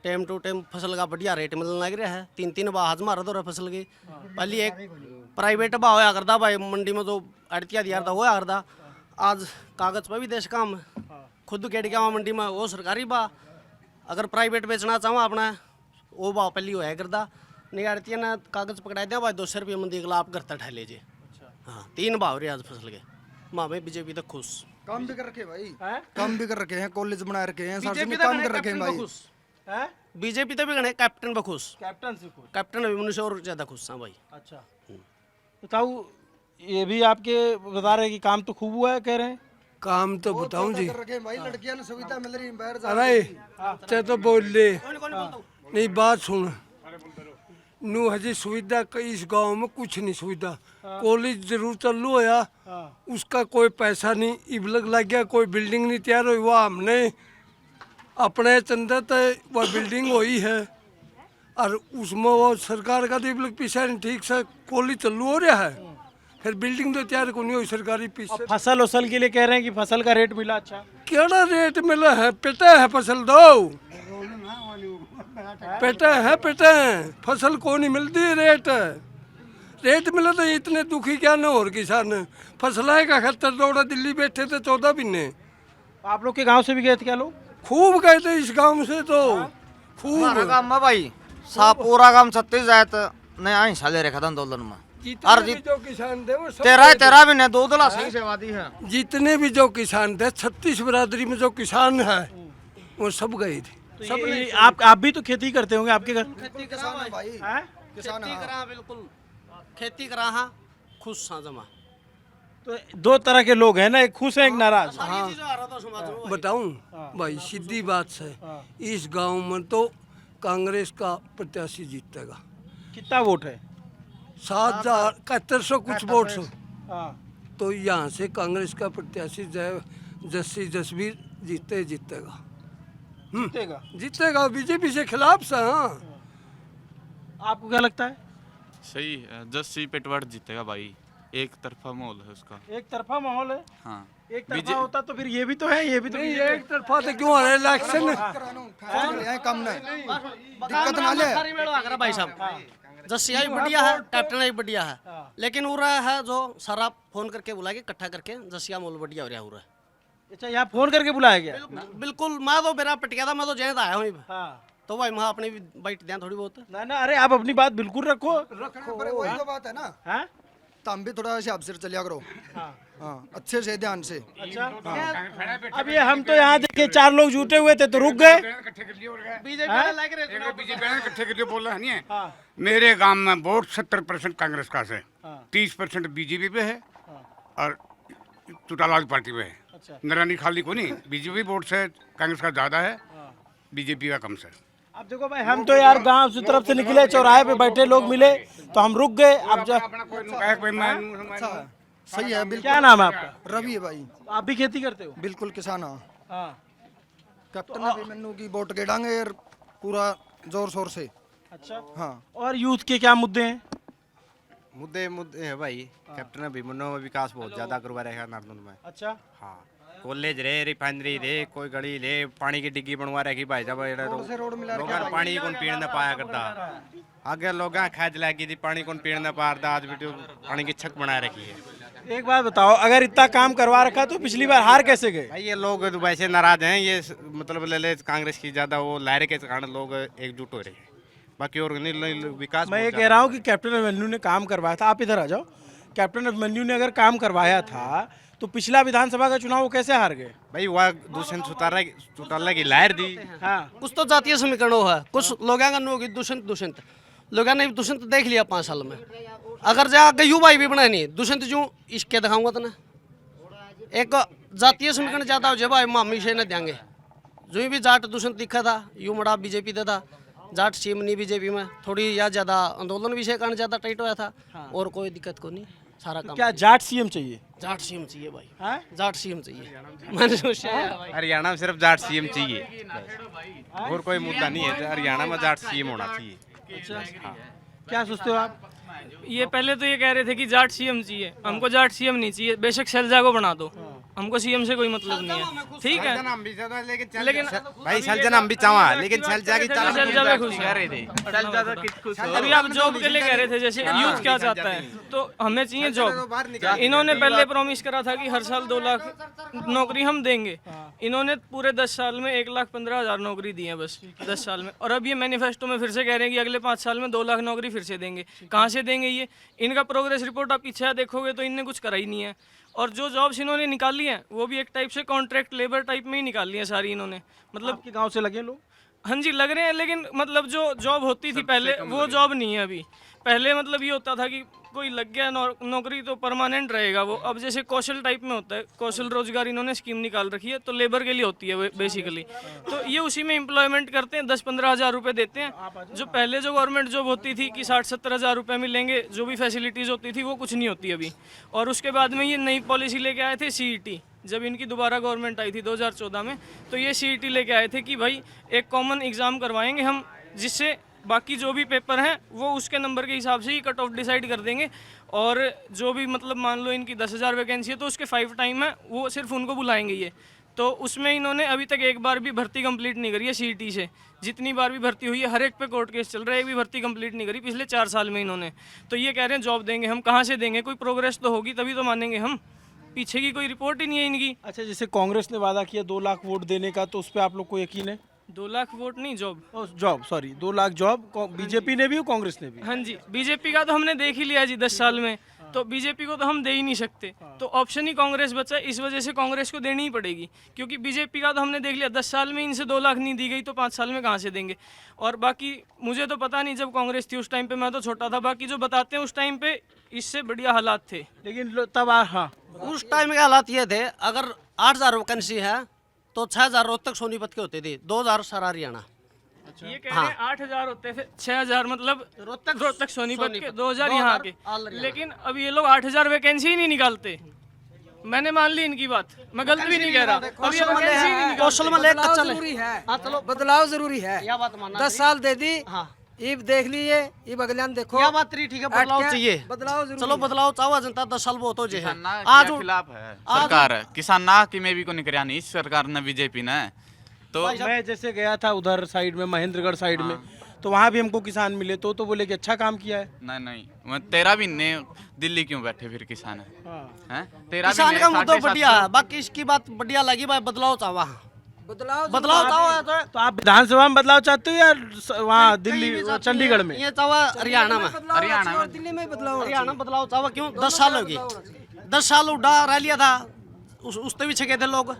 टाइम टू टाइम फसल का बढ़िया रेट मिलने लग रहा है। 3 बार हाथ मारा दो फसल की। पहले एक प्राइवेट भाव होया करता भाई, मंडी में तो अड़तिया दिया था होया करता, आज कागज पर भी देश काम है। खुद केड़ के मंडी में वो सरकारी बा, अगर प्राइवेट बेचना चाहो अपना वो भाव पहली होया करता, नहीं अड़तिया ना कागज पकड़ा दिया भाई 200 रुपये मंदी के आप करता ठह लीजिए। हाँ, 3 भाव रहे आज फसल के। माँ भाई बीजेपी तो खुश। काम भी कर रखे भाई, है? काम भी कर रखे हैं, कॉलेज बना रखे हैं, साथ में बीजेपी काम कर रखे हैं भाई। है? बीजेपी तो भी गणे कैप्टन पर खुश, कैप्टन से खुश? कैप्टन अभिमन्यु और ज्यादा खुश हैं भाई। अच्छा, तो ताऊ ये भी आपके बता रहे कि काम तो खूब हुआ है कह रहे हैं। काम तो बताऊं जी, कर रखे हैं भाई, लड़कियां ने सुविधा मिल रही है बाहर जा अरे चाहे तो बोल ले, नहीं बात सुन। नू हजी सुविधा इस गांव में कुछ नहीं सुविधा। कॉलेज जरूर चालू होया, उसका कोई पैसा नहीं, इबलग लग गया, कोई बिल्डिंग नहीं तैयार हुई। वह हमने अपने चंदा तक वह बिल्डिंग हुई है, और उसमें वो सरकार का तो इबलग पीछा नहीं, ठीक से कॉलेज चालू हो रहा है, फिर बिल्डिंग तो तैयार को नहीं हुई सरकारी पीछे। फसल उसल के लिए कह रहे हैं कि फसल का रेट मिला अच्छा। केड़ा रेट मिला है? पेटा है फसल दो, पेटा है पेटा है, फसल को नहीं मिलती। रेट मिला तो इतने दुखी क्या न हो किसान। फसल है का खतर दौड़ा, दिल्ली बैठे थे 14 महीने। आप लोग के गांव से भी गए थे क्या लोग? खूब गए थे इस गांव से तो खूब। हमारा गांव में भाई सा पूरा गांव 36 जात नया हिस्सा ले रखा था आंदोलन में। जितने भी जो किसान थे वो सब 13 महीने 2 दला सही सेवा दी है। जितने भी जो किसान थे 36 बिरादरी में जो किसान है वो सब गए थे। तो आप भी तो खेती करते होंगे आपके घर? किसान है भाई, किसान खेती है। करा बिल्कुल, खेती करा हाँ, खुश सा जमा। तो 2 तरह के लोग हैं ना, एक खुश है एक नाराज। बताऊं भाई सीधी बात से, इस गांव में तो कांग्रेस का प्रत्याशी जीतेगा। कितना वोट है? 7,7100 कुछ वोट से। हाँ, तो यहाँ से कांग्रेस का प्रत्याशी जसवीर जीतेगा। जीतेगा? जीतेगा, बीजेपी से खिलाफ से। हाँ, आपको क्या लगता है? सही जस्सी पेटवाड़ जीतेगा भाई। एक तरफा माहौल है उसका। एक तरफा माहौल है। हाँ एक तरफा होता तो फिर ये भी तो है, ये भी तो नहीं एक तरफा तो क्यों है इलेक्शन कम नहीं दिक्कत ना ले भाई साहब। जसिया भी बढ़िया है, कैप्टन भी बढ़िया है, लेकिन वो रहा है जो सारा फोन करके बुला के इकट्ठा करके जसिया मोल बढ़िया हो रहा है। अच्छा, यहाँ फोन करके बुलाया गया? बिल्कुल, मैं तो मेरा पटिया था, मैं तो जैद आया हूँ। तो भाई मैं अपनी बैठ दिया थोड़ी बहुत। ना ना, अरे आप अपनी बात बिल्कुल रखो। वही तो बात है ना। हाँ? तो हम भी थोड़ा हिसाब से चलिया करो। हाँ, अच्छे से ध्यान से। अच्छा, अब ये हम तो यहाँ देखे 4 लोग जुटे हुए थे तो रुक गए। बीजेपी बोल रहा है मेरे गांव में वोट 70% कांग्रेस का है, 30% बीजेपी पे है और चुटालाल पार्टी पे है। नरानी खाली को नहीं, बीजेपी वोट से कांग्रेस का ज्यादा है, बीजेपी का कम से। अब देखो भाई, हम तो यार गांव की तरफ से निकले, चौराहे पे बैठे लोग मिले तो हम रुक गए। अब सही है बिल्कुल। क्या नाम है आपका? रवि है भाई। आप भी खेती करते हो? बिल्कुल किसान हाँ। कैप्टन तो अभी मन्नू की वोट गिराएंगे और पूरा जोर शोर से। अच्छा हाँ। और यूथ के क्या मुद्दे हैं? मुद्दे है भाई। कैप्टन अभिमन्यु में विकास बहुत ज्यादा करवा रहा है नारनौल में। अच्छा। हाँ, कॉलेज रे, रिफाइनरी रे, कोई गली रे, पानी की डिग्गी बनवा रखी भाई साहब। लोग पानी कौन पीने न पाया करता, आगे लोग खाद लगी थी, पानी कौन पीने न पा रहा, आज भी पानी की छक बना रखी है। एक बात बताओ, अगर इतना काम करवा रखा तो पिछली बार हार कैसे गए? भाई ये लोग वैसे नाराज हैं, ये मतलब ले ले कांग्रेस की ज्यादा वो लहर के कारण लोग एकजुट हो रहे हैं, बाकी और विकास। मैं ये कह रहा हूँ कि कैप्टन अभिमन्यु ने काम करवाया था। आप इधर आ जाओ। कैप्टन अभिमन्यु ने अगर काम करवाया था तो पिछला विधानसभा का चुनाव वो कैसे हार गए? भाई वह दुष्यंत चौटाला की लहर दी। हाँ, कुछ तो जातीय समीकरण है, कुछ लोग होगी दुष्यंत लोगों ने दुष्यंत देख लिया 5 साल में। अगर जा गयू भाई भी बनाए नहीं दुष्यंत जो इसके दिखाऊंगा तो ना एक जातीय समीकरण ज्यादा हो जाए भाई, मामी से न देंगे। जो भी जाट दुष्यंत दिखा था, यू मड़ा बीजेपी दे था, जाट सीएम नहीं बीजेपी में थोड़ी या ज्यादा आंदोलन विषय कारण ज्यादा टाइट हुआ था। और कोई दिक्कत को नहीं, सारा काम। क्या जाट सीएम चाहिए? जाट सीएम चाहिए भाई। हाँ? जाट सीएम चाहिए। मैंने सोचा हरियाणा में सिर्फ जाट सीएम चाहिए, और कोई मुद्दा नहीं है। हरियाणा में जाट सीएम होना चाहिए। अच्छा, क्या सोचते हो आप? ये पहले तो ये कह रहे थे कि जाट सीएम चाहिए, हमको जाट सीएम नहीं चाहिए, बेशक शैलजा को बना दो, हमको सीएम से कोई मतलब नहीं है। ठीक है, लेकिन भाई शैलजा हम भी चाहा, लेकिन शैलजा की शैलजा में खुश है। अभी आप जॉब के लिए कह रहे थे, जैसे यूथ क्या चाहता है, तो हमें चाहिए जॉब। इन्होंने पहले प्रॉमिस करा था कि हर साल 2 लाख नौकरी हम देंगे। इन्होंने पूरे 10 साल में 1,15,000 नौकरी दी है बस 10 साल में। और अब ये मैनिफेस्टो में फिर से कह रहे हैं कि अगले 5 साल में 2 लाख नौकरी फिर से देंगे। कहाँ से देंगे ये? इनका प्रोग्रेस रिपोर्ट आप पीछे देखोगे तो इनने कुछ करा ही नहीं है। और जो जॉब्स इन्होंने निकाली हैं वो भी एक टाइप से कॉन्ट्रैक्ट लेबर टाइप में ही निकाली है सारी इन्होंने। मतलब आपके गांव से लगे लोग? हाँ जी, लग रहे हैं, लेकिन मतलब जो जॉब होती थी पहले वो जॉब नहीं है अभी। पहले मतलब ये होता था कि कोई लग गया नौकरी तो परमानेंट रहेगा वो। अब जैसे कौशल टाइप में होता है, कौशल रोजगार इन्होंने स्कीम निकाल रखी है, तो लेबर के लिए होती है बेसिकली। तो ये उसी में एम्प्लॉयमेंट करते हैं, 10-15 हज़ार रुपये देते हैं। जो पहले जो गवर्नमेंट जॉब होती थी कि 60-70 हज़ार रुपये मिलेंगे, जो भी फैसिलिटीज़ होती थी वो कुछ नहीं होती अभी। और उसके बाद में ये नई पॉलिसी लेके आए थे CET, जब इनकी दोबारा गवर्नमेंट आई थी 2014 में, तो ये CET लेके आए थे कि भाई एक कॉमन एग्ज़ाम करवाएंगे हम, जिससे बाकी जो भी पेपर हैं वो उसके नंबर के हिसाब से ही कट ऑफ डिसाइड कर देंगे। और जो भी मतलब मान लो इनकी 10,000 वैकेंसी है तो उसके 5 टाइम है, वो सिर्फ उनको बुलाएंगे ये। तो उसमें इन्होंने अभी तक एक बार भी भर्ती कंप्लीट नहीं करी है CET से। जितनी बार भी भर्ती हुई है हर एक पे कोर्ट केस चल रहा है, एक भी भर्ती कंप्लीट नहीं करी पिछले 4 साल में इन्होंने। तो ये कह रहे हैं जॉब देंगे हम, कहाँ से देंगे? कोई प्रोग्रेस तो होगी तभी तो मानेंगे हम, पीछे की कोई रिपोर्ट ही नहीं है इनकी। अच्छा, जैसे कांग्रेस ने वादा किया 2 लाख वोट देने का, तो उस पर आप लोग को यकीन है? 2 लाख वोट नहीं, job. Job, sorry, 2 lakh job BJP ने भी और कांग्रेस ने भी। हाँ जी, बीजेपी का तो हमने देख ही लिया जी 10 साल में, तो बीजेपी को तो हम दे ही नहीं सकते। तो ऑप्शन ही कांग्रेस बचा, इस वजह से कांग्रेस को देनी ही पड़ेगी, क्योंकि बीजेपी का तो हमने देख लिया 10 साल में इनसे 2 लाख नहीं दी गई, तो 5 साल में कहाँ से देंगे? और बाकी मुझे तो पता नहीं, जब कांग्रेस थी उस टाइम पे मैं तो छोटा था, बाकी जो बताते हैं उस टाइम पे इससे बढ़िया हालात थे। लेकिन तब हाँ, उस टाइम के हालात ये थे, अगर 8,000 वैकेंसी है तो 6,000 रोहतक सोनीपत के होते थे, 2,000 सारा हरियाणा। ये कह रहे हैं 8,000 होते थे, 6,000 मतलब रोहतक सोनीपत के, 2,000 यहाँ के। लेकिन अब ये लोग 8,000 वैकेंसी ही नहीं निकालते। मैंने मान ली इनकी बात, मैं गलत भी नहीं कह रहा। अब ये वैकेंसी ही नहीं निकालते। कौशल में लेकर चले। जरूरी है, बदलाव जरूरी है। 10 साल दे दी, ये देख लीजिए, ये बगलियान देखो। क्या बात रही, ठीक है, बदलाव अटके- चाहिए। बदलाव जरूरी चलो है। बदलाव चाहो जनता 10 साल बहुत हो जे है। किसान ना आज के खिलाफ है सरकार, किसान ना की में भी को निकरिया नहीं सरकार ने बीजेपी ने। तो मैं जैसे गया था उधर साइड में, महेंद्रगढ़ साइड में, तो वहाँ भी हमको किसान मिले तो बोले कि अच्छा काम किया है। नहीं मैं तेरा भी ने दिल्ली क्यों बैठे फिर किसान है तेरा किसान भी का ने मुद्दा 750 बढ़िया है, बाकी इसकी बात बढ़िया लगी भाई, बदलाव चाहवा। बदलाव चाहो तो आप विधानसभा में बदलाव चाहते हो या वहाँ दिल्ली चंडीगढ़ में? ये चाहवा हरियाणा में, हरियाणा में दिल्ली में बदलाव हरियाणा में बदलाव चाहवा क्यों? 10 साल हो गए, 10 साल उड़ा रह लिया था, उसते भी छके थे लोग।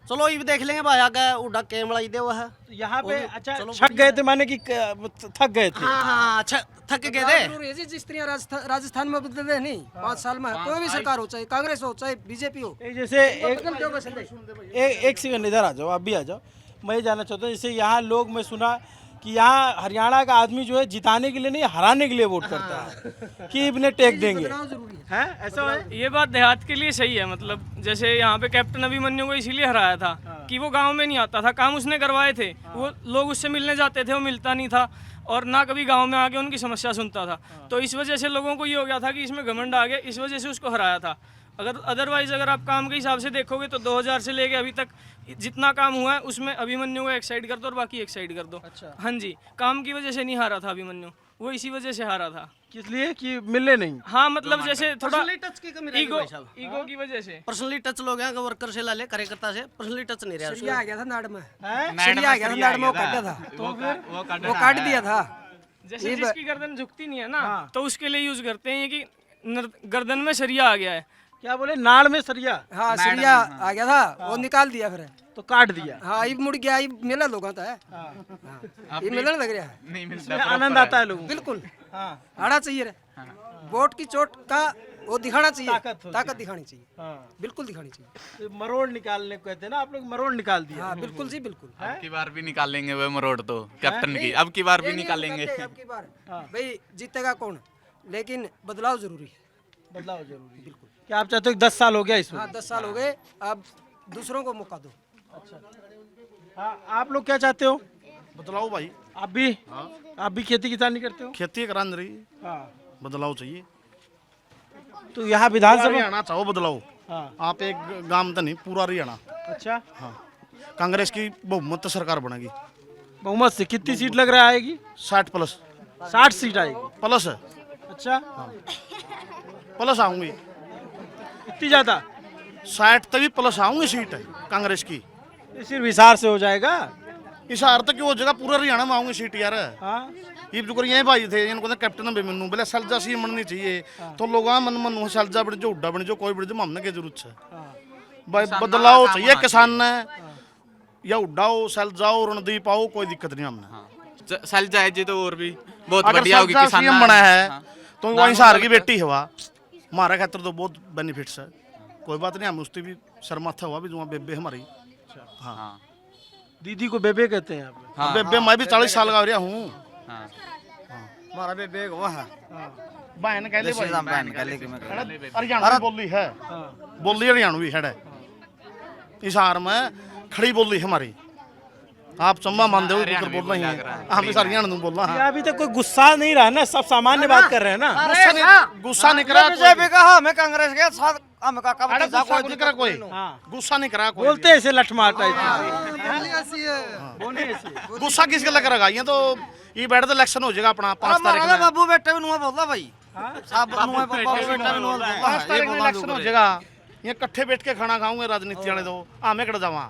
चलो ये भी देख लेंगे भाई, आगे उड़ा केमड़ा दे हुआ है यहाँ पे। अच्छा, छक गए थे माने कि थक गए थे? हाँ, अच्छा थक गए थे। जरूरी है जी, जिस तरह राजस्थान में बदल रहे नहीं 5 साल में, कोई भी सरकार हो, चाहे कांग्रेस हो चाहे बीजेपी हो। एक जैसे एक सेकंड इधर आ जाओ, आप भी आ जाओ। मैं ये जानना चाहता हूँ, जैसे यहाँ लोग, मैं सुना कि यहाँ हरियाणा का आदमी जो है जिताने के लिए नहीं, हराने के लिए वोट करता है कि इन्हें टेक देंगे, हैं? ऐसा है? ये बात देहात के लिए सही है, मतलब जैसे यहाँ पे कैप्टन अभिमन्यु को इसीलिए हराया था कि वो गांव में नहीं आता था, काम उसने करवाए थे, वो लोग उससे मिलने जाते थे, वो मिलता नहीं था और ना कभी गांव में आके उनकी समस्या सुनता था। तो इस वजह से लोगों को ये हो गया था कि इसमें घमंड आ गया, इस वजह से उसको हराया था। अदरवाइज अगर आप काम के हिसाब से देखोगे तो 2000 से लेके अभी तक जितना काम हुआ है उसमें अभिमन्यु को एक साइड कर दो और बाकी एक साइड कर दो। अच्छा। हाँ जी, काम की वजह से नहीं हारा था अभिमन्यु, वो इसी वजह से हारा था। किस लिए कि मिलने नहीं? हाँ, मतलब जैसे थोड़ा टच की कमी ईगो की वजह से। पर्सनली टच लोग हैं, वर्कर से ला ले, कार्यकर्ता से पर्सनली टच नहीं रहा। सरिया आ गया था नाड़ में, सरिया आ गया था नाड़ में, वो काट दिया था, तो फिर वो काट दिया था। जैसे जिसकी गर्दन झुकती नहीं है ना, तो उसके लिए यूज करते हैं कि गर्दन में सरिया आ गया है। क्या बोले? नाड़ में सरिया? हाँ, सरिया आ गया था, वो निकाल दिया फिर, तो काट दिया। हाँ, ये मुड़ गया, ये मेला लोगों का है, ये मेला लग रहा है, नहीं मिलता, आनंद आता है लोगों को। बिल्कुल। आना चाहिए रे, वोट की चोट का वो दिखाना चाहिए, ताकत दिखानी चाहिए, बिल्कुल दिखानी चाहिए। मरोड़ निकालने को कहते हैं ना आप लोग, मरोड़ निकाल दिया। हाँ, बिल्कुल जी, बिल्कुल। अब की बार भी निकालेंगे वो मरोड़ तो कैप्टन की, अब की बार भी निकालेंगे। अब की बार भाई जीतेगा कौन, लेकिन बदलाव जरूरी है, बदलाव जरूरी, बिल्कुल। क्या आप चाहते हो कि 10 साल हो गया इसमें? हाँ, 10 साल हो गए, अब दूसरों को मौका दो। अच्छा, हाँ, आप लोग क्या चाहते हो? बदलाव भाई। आप भी खेती किसानी करते हो? खेती करा नहीं रही, हाँ। बदलाव चाहिए। तो यहाँ विधानसभा हरियाणा चाहो बदलाव। हाँ। आप एक गांव तो नहीं, पूरा हरियाणा। अच्छा, हाँ, कांग्रेस की बहुमत सरकार बनेगी। बहुमत से कितनी सीट लग रहा आएगी? 60 प्लस 60 सीट आएगी प्लस। अच्छा, प्लस आऊंगी, इतनी ज्यादा? 60 तभी प्लस आऊंगी सीट है कांग्रेस की। ये सिर्फ हिसार से हो जाएगा? हिसार तक हो जाएगा, पूरा हरियाणा में आऊंगी सीट यार। हाँ। ये जो ये भाई थे इनको तो कैप्टन अभिमन्यु बोले सलजा सी मननी चाहिए, तो लोग मन मन सलजा बन जो उड्डा बन जो कोई बन जो हमने की जरूरत है भाई, बदलाव चाहिए किसान ने, या उड्डाओ सलजाओ रणदीप आओ, कोई दिक्कत नहीं हमने। सलजा है जी तो और भी बहुत अगर बढ़िया होगी। किसान सीएम बना है तो वही हिसार की बेटी हुआ, हमारा खातर तो बहुत बेनिफिट्स है, कोई बात नहीं, हम उसकी भी शर्माथा हुआ भी जो बेबे हमारी। हाँ, दीदी को बेबे कहते हैं आप? हाँ, बेबे मैं भी 40 साल का हो रहा हूँ। हमारा भी बेग हुआ है, बहन कह ले भाई, बहन कह ले कि मैं हरियाणा बोली है, बोली हरियाणवी है, हिसार में खड़ी बोली हमारी। आप चंबा मान दो उधर बोल रही हैं, हम इस हरियाणा बोल रहा ये अभी तक कोई गुस्सा नहीं रहा ना, सब सामान्य बात कर रहे हैं ना। गुस्सा नहीं करा बीजेपी का, हमें कांग्रेस के साथ हम का कोई, गुस्सा नहीं करा कोई। बोलते ऐसे लठ मारता है। गुस्सा किसके लग रहा? ये तो ये बैठ तो इलेक्शन हो जाएगा अपना 5 तारीख में। बाबू बेटे भी नुआ बोलता भाई, साहब नुआ बाबू बेटा भी नुआ बोलता 5 तारीख में इलेक्शन हो जाएगा, ये इकट्ठे बैठ के खाना खाऊंगे राजनीति वाले, तो हमें कड़ जावा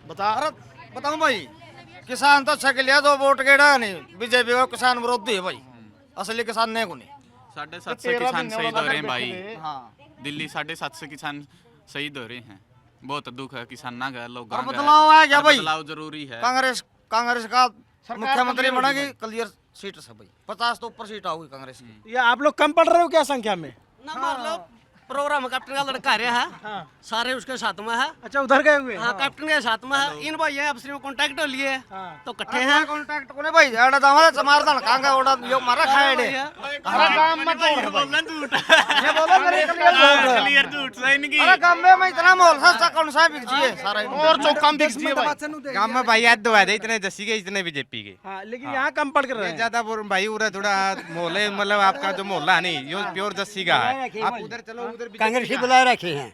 बता। बताऊं भाई, किसान तो अच्छा के लिए तो वोट केड़ा नहीं, बीजेपी को किसान विरोधी है भाई, असली किसान नहीं को नहीं। 750 किसान शहीद हो रहे हैं भाई। दिल्ली 750 किसान शहीद हो रहे हैं, बहुत दुख है किसान ना गए लोग। बदलाव आ गया भाई, बदलाव जरूरी है। कांग्रेस का मुख्यमंत्री बनेगी, क्लियर सीट से भाई 50 तो ऊपर सीट आओगी कांग्रेस की। ये आप लोग कम पढ़ रहे हो क्या संख्या में? प्रोग्राम कैप्टन का लड़का रहा है, सारे उसके साथ में है। अच्छा, उधर गए हुए? हाँ, कैप्टन के साथ में है। इन भाई आपस में कांटेक्ट हो लिए, तो इकट्ठे हैं। कांटेक्ट कोने भाई एड़ा दामाद समार धड़कांगा ओड़ा यो मारा खाएड़े अरे काम मत बोलना झूठ ये बोलो मेरे क्लियर झूठ सही नहीं। अरे काम में मैं इतना मोल सस्ता कौन सा बिक जी है सारा और चौका बिक जी भाई। गांव में भाई याद दो है इतने जस्सी के इतने बीजेपी के। हाँ, लेकिन यहाँ कम पड़ कर रहे हैं। ज्यादा भाई उधर थोड़ा मोहल्ले मतलब आपका जो मोहल्ला है नहीं यो प्योर जस्सी का है। आप उधर चलो उधर कांग्रेस ही बुलाए रखे हैं,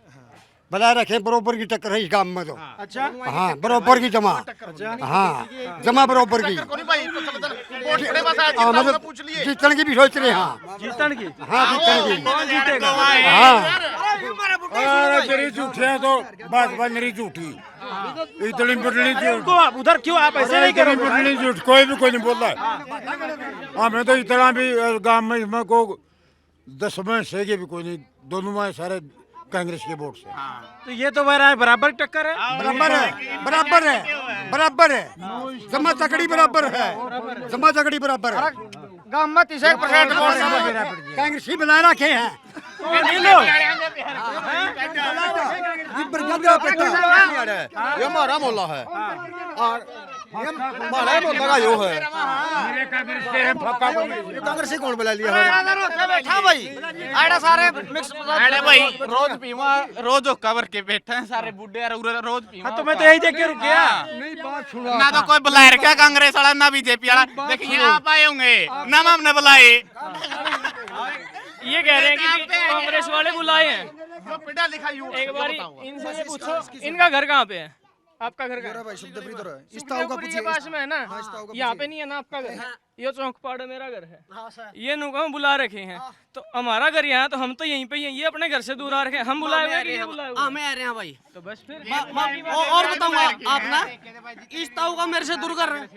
बुलाए रखे बरोबर की टक्कर है इस गांव में तो। अच्छा, हाँ, बरोबर की जमा। हाँ, जमा बरोबर की। मतलब पूछ लिए जीतने की भी सोच रहे हैं। हाँ, जीतन की? हाँ, जीतने की। कौन जीतेगा? हाँ, तेरी झूठी है तो बस मेरी झूठी इतनी बदली उनको उधर क्यों आप ऐसे नहीं करो? बदली झूठ कोई नहीं बोल रहा है। हमें तो इतना भी गांव में इसमें को 10 में से भी कोई नहीं, दोनों में सारे कांग्रेस के वोट से। तो ये तो बह रहा है बराबर टक्कर है। बराबर है, बराबर है, बराबर है। जमा तकड़ी बराबर है, जमा तकड़ी बराबर है। गांव में 30% वोट कांग्रेस ही बना रखे हैं। ये हमारा मोहल्ला है और ये हमारा मोहल्ला का यो है। कांग्रेस ही कौन बुला लिया? बैठा भाई एड़ा सारे मिक्स अरे भाई रोज पीवा रोज कवर के बैठे हैं सारे बुड्ढे और रोज पीवा। हाँ, तो मैं तो यही देख के रुक गया। नहीं, बात सुना ना तो कोई बुलाए रखा कांग्रेस वाला ना बीजेपी वाला। देखिए आप आए होंगे ना हमने बुलाए। ये कह रहे हैं कि कांग्रेस वाले बुलाए हैं। पढ़ा लिखा यूथ एक बार इनसे ये पूछो इनका घर कहाँ पे है? आपका घर कहाँ है? भाई शुभ इधर है। इस सुखदेव ताऊ का पुरी पूछिए। के पास में है ना? यहाँ पे नहीं है ना आपका घर? ये चौंकपाड़ मेरा घर है। ये नुका बुला रखे हैं तो हमारा घर यहाँ, तो हम तो यहीं पे ही हैं। ये अपने घर से दूर आ रखे हैं, हम बुलाए हुए हैं कि ये बुलाए हुए हैं? मैं आ रहे हैं भाई। तो बस फिर और बताऊंगा आप ना, इस ताऊ का मेरे से दूर कर रहे हैं।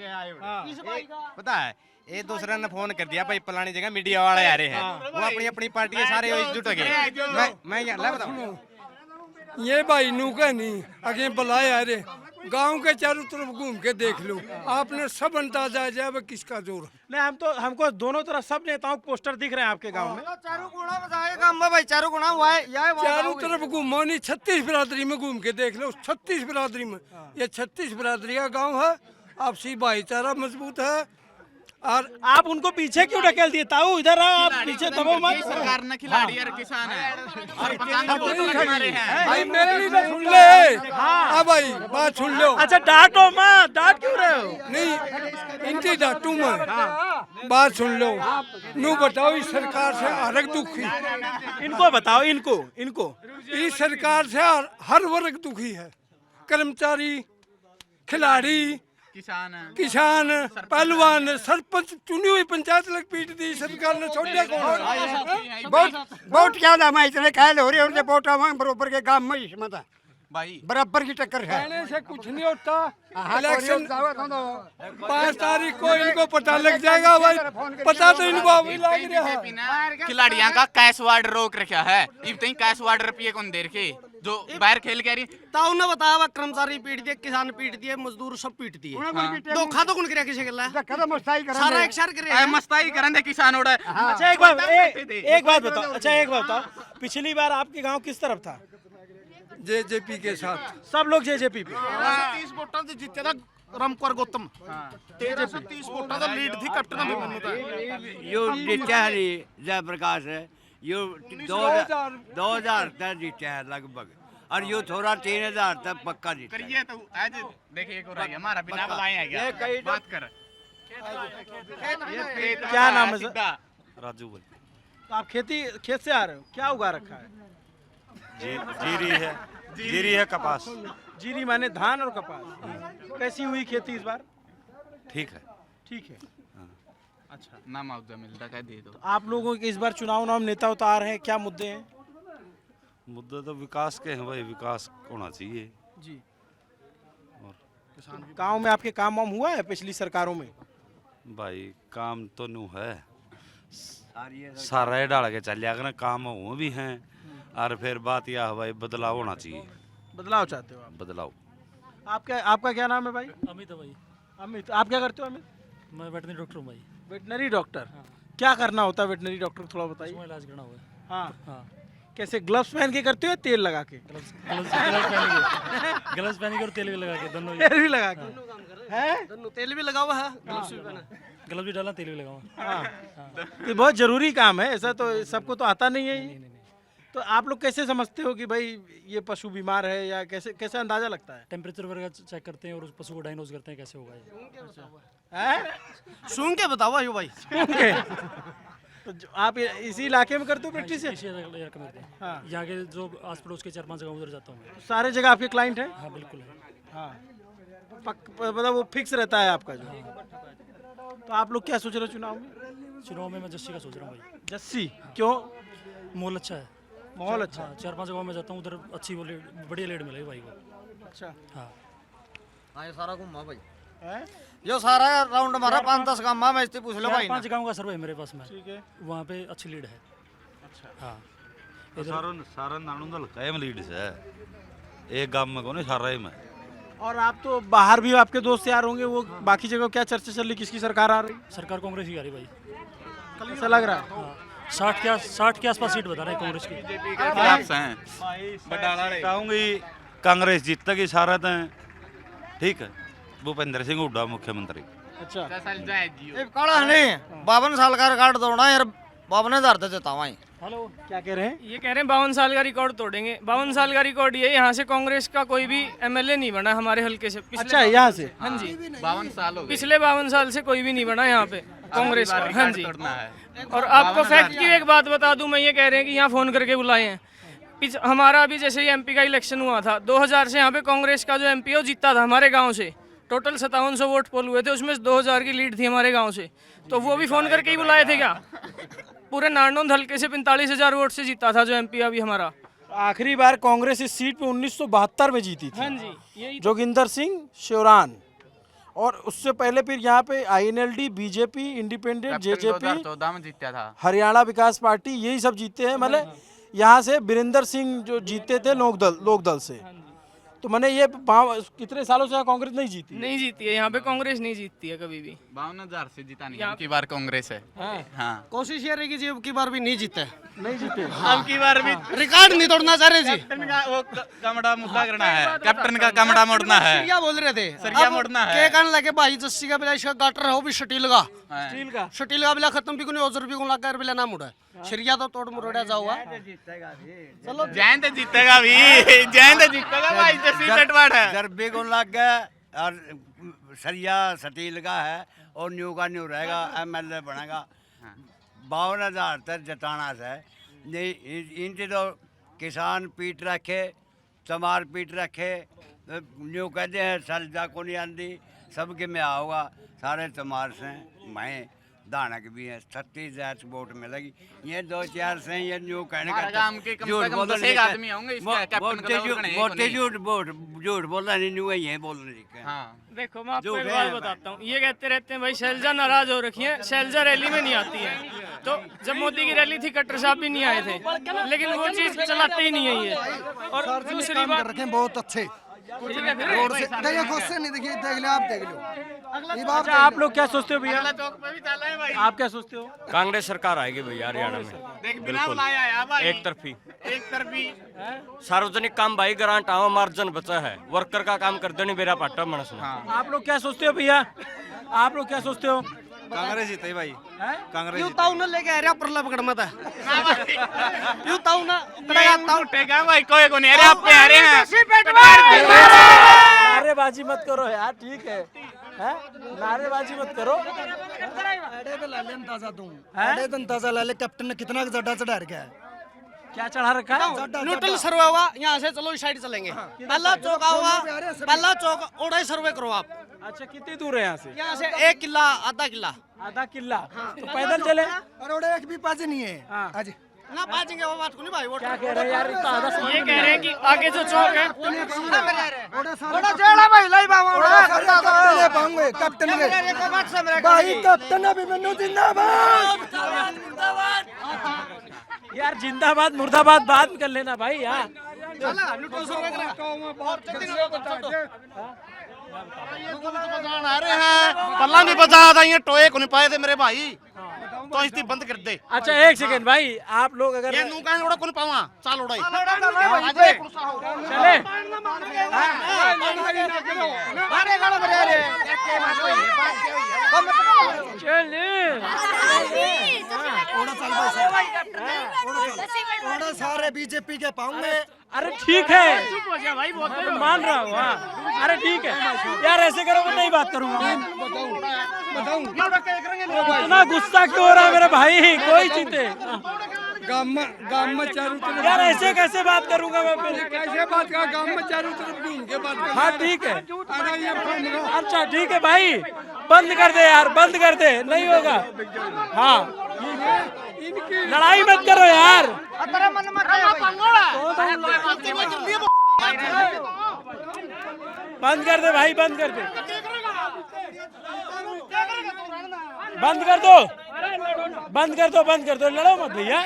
पता है एक दूसरे ने फोन कर दिया भाई फलानी जगह मीडिया वाले आ रहे हैं, वो अपनी अपनी पार्टी के सारे एकजुट हो गए। मैं यहाँ बताऊँ ये भाई नू का नहीं आगे बुलाए आ रहे। गांव के चारों तरफ घूम के देख लो, आपने सब अंदाजा आ जाए किसका जोर है। नहीं, हमको दोनों तरफ सब नेताओं के पोस्टर दिख रहे हैं आपके गांव में। चारों गुणा बताए गांव में भाई, चारों गुणा हुआ है चारों तरफ घूमो नहीं, 36 बिरादरी में घूम के देख लो। 36 बिरादरी में, ये 36 बिरादरी का गाँव है। आपसी भाईचारा मजबूत है। और आप उनको पीछे क्यों ढकेल दिए? ताऊ इधर आओ, आप पीछे दबो मत। सरकार ने खिलाड़ी और किसान है और पतंग बहुत हमारे हैं। भाई मेरी बात सुन ले। हाँ भाई, बात सुन लो। अच्छा, डांटो मत, डांट क्यों रहे हो? नहीं, इनकी डांटू मैं। बात सुन लो। नू बताओ इस सरकार से हर दुखी। इनको बताओ, इनको इस सरकार से हर वर्ग दुखी है। कर्मचारी, खिलाड़ी, किसान, पहलवान, सरपंच, चुनी हुई पंचायत लग पीट दी सरकार ने। छोड़िया कौन? वोट क्या दाम है? इतने ख्याल हो रहे हैं वोट बरोबर के काम में इसमें था भाई बराबर की टक्कर है। कहने से कुछ नहीं होता। इलेक्शन 5 तारीख को इनको पता लग जाएगा भाई। पता तो इनको अभी लग रहा है। खिलाड़ियों का कैश वार्ड रोक रखा है। इतनी कैश वार्ड रुपये कौन दे रखे जो बाहर खेल के आ रही। ताऊ ने बताया कर्मचारी पीट दिए, किसान पीट दिए, मजदूर सब पीट दिए। धोखा तो कौन करे किसी गल्ला? सारा एक शहर करे। मस्ताई करन दे किसान ओड़ा। अच्छा, एक बात बताओ। अच्छा, एक बात बताओ, पिछली बार आपके गांव किस तरफ था? जेजेपी के साथ सब लोग जेजेपी पे। 30 वोटां से जीते था रामकुमार गौतम। 1330 वोटां दा लीड थी कैप्टन अभिमन्यु का। यो जीता है जयप्रकाश है, यो 2000 तक जीता है लगभग, और यो थोड़ा 3000 तक पक्का जीता है। करिए तो आज देखिए एक और आई हमारा बिना बुलाए आ गया। बात कर क्या नाम है सर? राजू भाई। तो आप खेत से आ रहे हो, क्या उगा रखा है? जीरी है, कपास। जीरी माने धान और कपास। कैसी हुई खेती इस बार? ठीक है। अच्छा, ना मुआवजा मिलता है दे दो। तो आप लोगों के इस बार चुनाव में नेता उतार हैं, क्या मुद्दे हैं? मुद्दे तो विकास के हैं भाई, विकास होना चाहिए जी। गांव में आपके काम वाम हुआ है पिछली सरकारों में? भाई काम तो नू है, सारा डाल के चल जाएगा ना, काम वो भी हैं। और फिर बात यह है भाई बदलाव होना चाहिए। बदलाव चाहते हो आप? बदलाव। आपका क्या नाम है भाई? अमित भाई। अमित, आप क्या करते हो अमित? मैं वेटनरी डॉक्टर हूँ भाई। Veterinary doctor? क्या करना होता है वेटनरी डॉक्टर, थोड़ा बताइए। इलाज करना होगा। हाँ, कैसे ग्लव्स पहन के करते हो या तेल लगा के? ग्लव्स पहन के और तेल भी लगा के, दोनों तेल भी लगा के हैं? दोनों तेल भी लगा हुआ है, ग्लव्स भी पहना। ग्लव्स भी डाला, तेल भी लगाऊँ। हाँ, ये बहुत जरूरी काम है, ऐसा तो सबको तो आता नहीं है ये। तो आप लोग कैसे समझते हो कि भाई ये पशु बीमार है, या कैसे कैसे अंदाजा लगता है? टेम्परेचर वगैरह चेक करते हैं और उस पशु को डायग्नोज करते हैं कैसे होगा ये। सूंघ के बताओ यो भाई। तो आप इसी इलाके में करते हो प्रैक्टिस? इसी जगह करते हैं। हाँ। यहाँ के जो आस पड़ोस के 4-5 जगह उधर जाता हूँ। सारे जगह आपके क्लाइंट हैं? हाँ बिल्कुल है। हाँ, मतलब वो फिक्स रहता है आपका जो। तो आप लोग क्या सोच रहे हो चुनाव में? चुनाव में मैं जस्सी का सोच रहा हूँ भाई। जस्सी क्यों? माहौल अच्छा है। माहौल अच्छा। हाँ, 4-5 जगहों में जाता हूँ, उधर अच्छी वो बढ़िया लीड मिलेगी भाई को। अच्छा। हाँ ये सारा घूमा भाई, है? जो सारा राउंड हमारा 5-10 गाँव में इससे पूछ लो भाई। 5 गाँव का सर्वे है मेरे पास में। ठीक है। वहाँ पे अच्छी लीड है। अच्छा। हाँ सारा नानू दल कायम लीड से एक गांव में कौन सारा ही में। और आप तो बाहर भी आपके दोस्त यार होंगे, वो बाकी जगह क्या चर्चा चल रही, किसकी सरकार आ रही? सरकार कांग्रेस की आ रही भाई। ऐसा लग रहा है। हाँ 60 के आसपास सीट बता रहे हैं कांग्रेस की। कहूँगी कांग्रेस जीतेगी सारा तो, ठीक है। भूपेंद्र सिंह हुड्डा मुख्यमंत्री। अच्छा। काड़ा नहीं 52 साल का रिकॉर्ड तोड़ना यार, 52,000 से जितावा। हेलो, क्या कह रहे हैं? ये कह रहे हैं 52 साल का रिकॉर्ड तोड़ेंगे। 52 साल का रिकॉर्ड ये, यहाँ से कांग्रेस का कोई भी एमएलए नहीं बना हमारे हल्के से। अच्छा, यहाँ से? हाँ जी, 52 साल हो गए। पिछले 52 साल से कोई भी नहीं बना यहाँ पे कांग्रेस का। हाँ जी। और आपको फैक्ट की एक बात बता दूं, मैं ये कह रहे हैं कि यहाँ फोन करके बुलाए हैं। हमारा अभी जैसे ही एमपी का इलेक्शन हुआ था 2000 से, यहाँ पे कांग्रेस का जो एमपी है वो जीता था हमारे गाँव से। टोटल 5700 वोट पोल हुए थे, उसमें 2000 की लीड थी हमारे गाँव से। तो वो भी फोन करके ही बुलाए थे क्या? पूरे नारनौंद हल्के से 45,000 वोट से जीता था जो एमपी अभी हमारा। आखिरी बार कांग्रेस इस सीट पे 1972 में जीती थी। हाँ जी, यही जोगिंदर सिंह शेवरान। और उससे पहले फिर यहाँ पे INLD, बीजेपी, इंडिपेंडेंट, जेजेपी, 2014 में जीता था। हरियाणा विकास पार्टी, यही सब जीते हैं। मतलब यहाँ से वीरेंद्र सिंह जो जीते थे लोक दल से। तो मैंने ये कितने सालों से कांग्रेस नहीं जीती? नहीं जीती है यहाँ पे, कांग्रेस नहीं जीतती है कभी भी। 52,000 से जीता नहीं, अब की बार कांग्रेस है। हाँ। कोशिश ये रहेगी जी अब की बार भी नहीं जीते। नहीं जीते। अब की बार भी रिकॉर्ड नहीं तोड़ना चाह रहे जी। कैप्टन का वो कमड़ा मुद्दा करना है, कैप्टन का कमड़ा मोड़ना है। सरिया बोल रहे थे, सरिया मोड़ना है। के कहने लगे भाई जस्सी का बिला इसका गाटर हो भी स्टील का। स्टील का? स्टील का बिला खत्म भी को नहीं, औजर भी को लगा बिला ना मुड़ा। सरिया तो तोड़ मुरोड़ा जाओगा। चलो जैन तो जीतेगा भी, जैन तो जीतेगा भाई, जस्सी पेटवाड़ है। जरबे को लग गया और सरिया स्टील का है और न्यू का न्यू रहेगा, MLA बनेगा। 52,000 तक जताना से इनसे तो किसान पीट रखे, चमार पीट रखे। न्यू कहते हैं सलजा को नहीं आती, सबके में आओगा। सारे चमार से मैं दानक भी है, 36,000 वोट मिलेगी। ये 2-4 से ये न्यू कहने का काम के कम से कम 10 आदमी होंगे इसका कैप्टन का मोटे झूठ बोलना नहीं, न्यू है बोलने के। हाँ देखो मैं आपको एक बात बताता हूँ, ये कहते रहते हैं भाई शैलजा नाराज हो रखी है, शैलजा रैली में नहीं आती है। तो जब मोदी की रैली थी कट्टर साहब भी नहीं आए थे, लेकिन वो चीज चलाते ही नहीं है ये। और दूसरी बात रखे बहुत अच्छे रोड से देखिए, खुद से नहीं देखिए, देख लो आप, देख लो ये बात। अच्छा, आप लोग क्या सोचते हो भैया? आप क्या सोचते हो? कांग्रेस सरकार आएगी भैया हरियाणा में, बिल्कुल एक तरफी। सार्वजनिक काम भाई ग्रांट आओ मार्जिन बचा है, वर्कर का काम कर दो नहीं मेरा पाटा मनस में। आप लोग क्या सोचते हो भैया? आप लोग क्या सोचते हो? कांग्रेस जीते भाई, कांग्रेस यू ताऊ ना लेके आ रहा परला पकड़ मत है। यू ताऊ ना उठेगा भाई, कोई को नहीं। अरे आप पे आ रहे हैं, नारेबाजी मत करो यार, ठीक है? नारेबाजी मत करो। अड़े पे ला ले अंदाजा दूं, अड़े तो अंदाजा ला ले कैप्टन ने कितना जड्डा चढ़ा रखा है। क्या चढ़ा रखा है? न्यूट्रल सर्वे होगा, यहाँ से चलो इस साइड चलेंगे। पहला चौक होगा, पहला चौक ओड़ा सर्वे करो आप। अच्छा, कितनी दूर है यहाँ से? यहाँ से 1 किला, आधा किला। आधा किला? तो पैदल चले? और ओड़े एक भी पाजी नहीं है आज ना पाजेंगे वो बात को नहीं भाई। वो क्या कह रहे हैं यार? इतना आधा ये कह रहे हैं कि आगे जो चौक है बड़ा जेड़ा भाई लाई बावा ओड़ा पाऊंगे कैप्टन के भाई, कैप्टन अभी मैनू जिंदाबाद। यार जिंदाबाद मुर्दाबाद बाद में कर लेना भाई यार। आ रहे हैं, पल्ला नहीं बचा था, ये टोए को नहीं पाए थे मेरे भाई। तो इसकी बंद कर दे। अच्छा एक सेकंड भाई, आप लोग अगर ये नू कहीं उड़ा कौन पावा चाल उड़ाई चले सारे बीजेपी के पाऊंगे। अरे ठीक है, मैं मान रहा हूँ। हाँ अरे ठीक है यार, ऐसे करोगे नहीं बात करूंगा। इतना गुस्सा क्यों हो रहा है मेरे भाई? कोई जीते गांव में चारों तरफ यार, ऐसे कैसे बात करूंगा मैं फिर? कैसे बात का गांव में चारों तरफ घूम के बात कर। हाँ ठीक है, अच्छा ठीक है भाई, बंद कर दे यार, बंद कर दे, नहीं होगा। हाँ लड़ाई मत करो यार, बंद कर दे भाई, बंद कर दे, बंद कर दो, बंद कर दो, बंद कर दो, लड़ो मत भैया।